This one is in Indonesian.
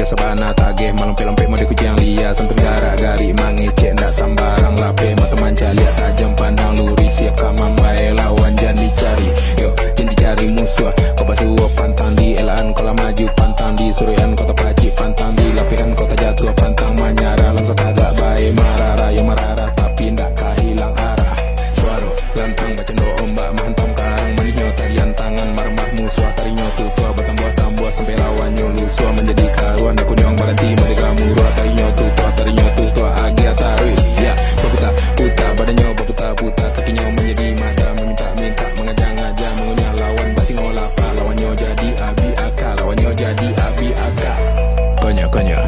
sabana tagih malempek-lempek mode kucing liar sentuh garak-gari mangecek ndak sambarang lape mata manca lihat tajam pandang luri siap kamam bae lawan jangan dicari yo jangan dicari musuh kau basuh pantang di elaan kau maju pantang di surian kota pacik pantang di lapihan kota jatuh pantang manyara langsung kagak bae marara yo marara tapi ndak kahilang arah suara lantang baca do ombak menghentam karang manihnya tarian tangan marmah musuh tarinya tutua bertambah-tambah sampai lawannya lusuh menjadi karuan aku nyong baganti mari glamurah tarinya tutua agi atarui ya berputar putar badannya berputar putar kakinya menjadi mata meminta-minta mengajang-ajang mengunyah lawan basing olapa lawannya jadi abi akal konyo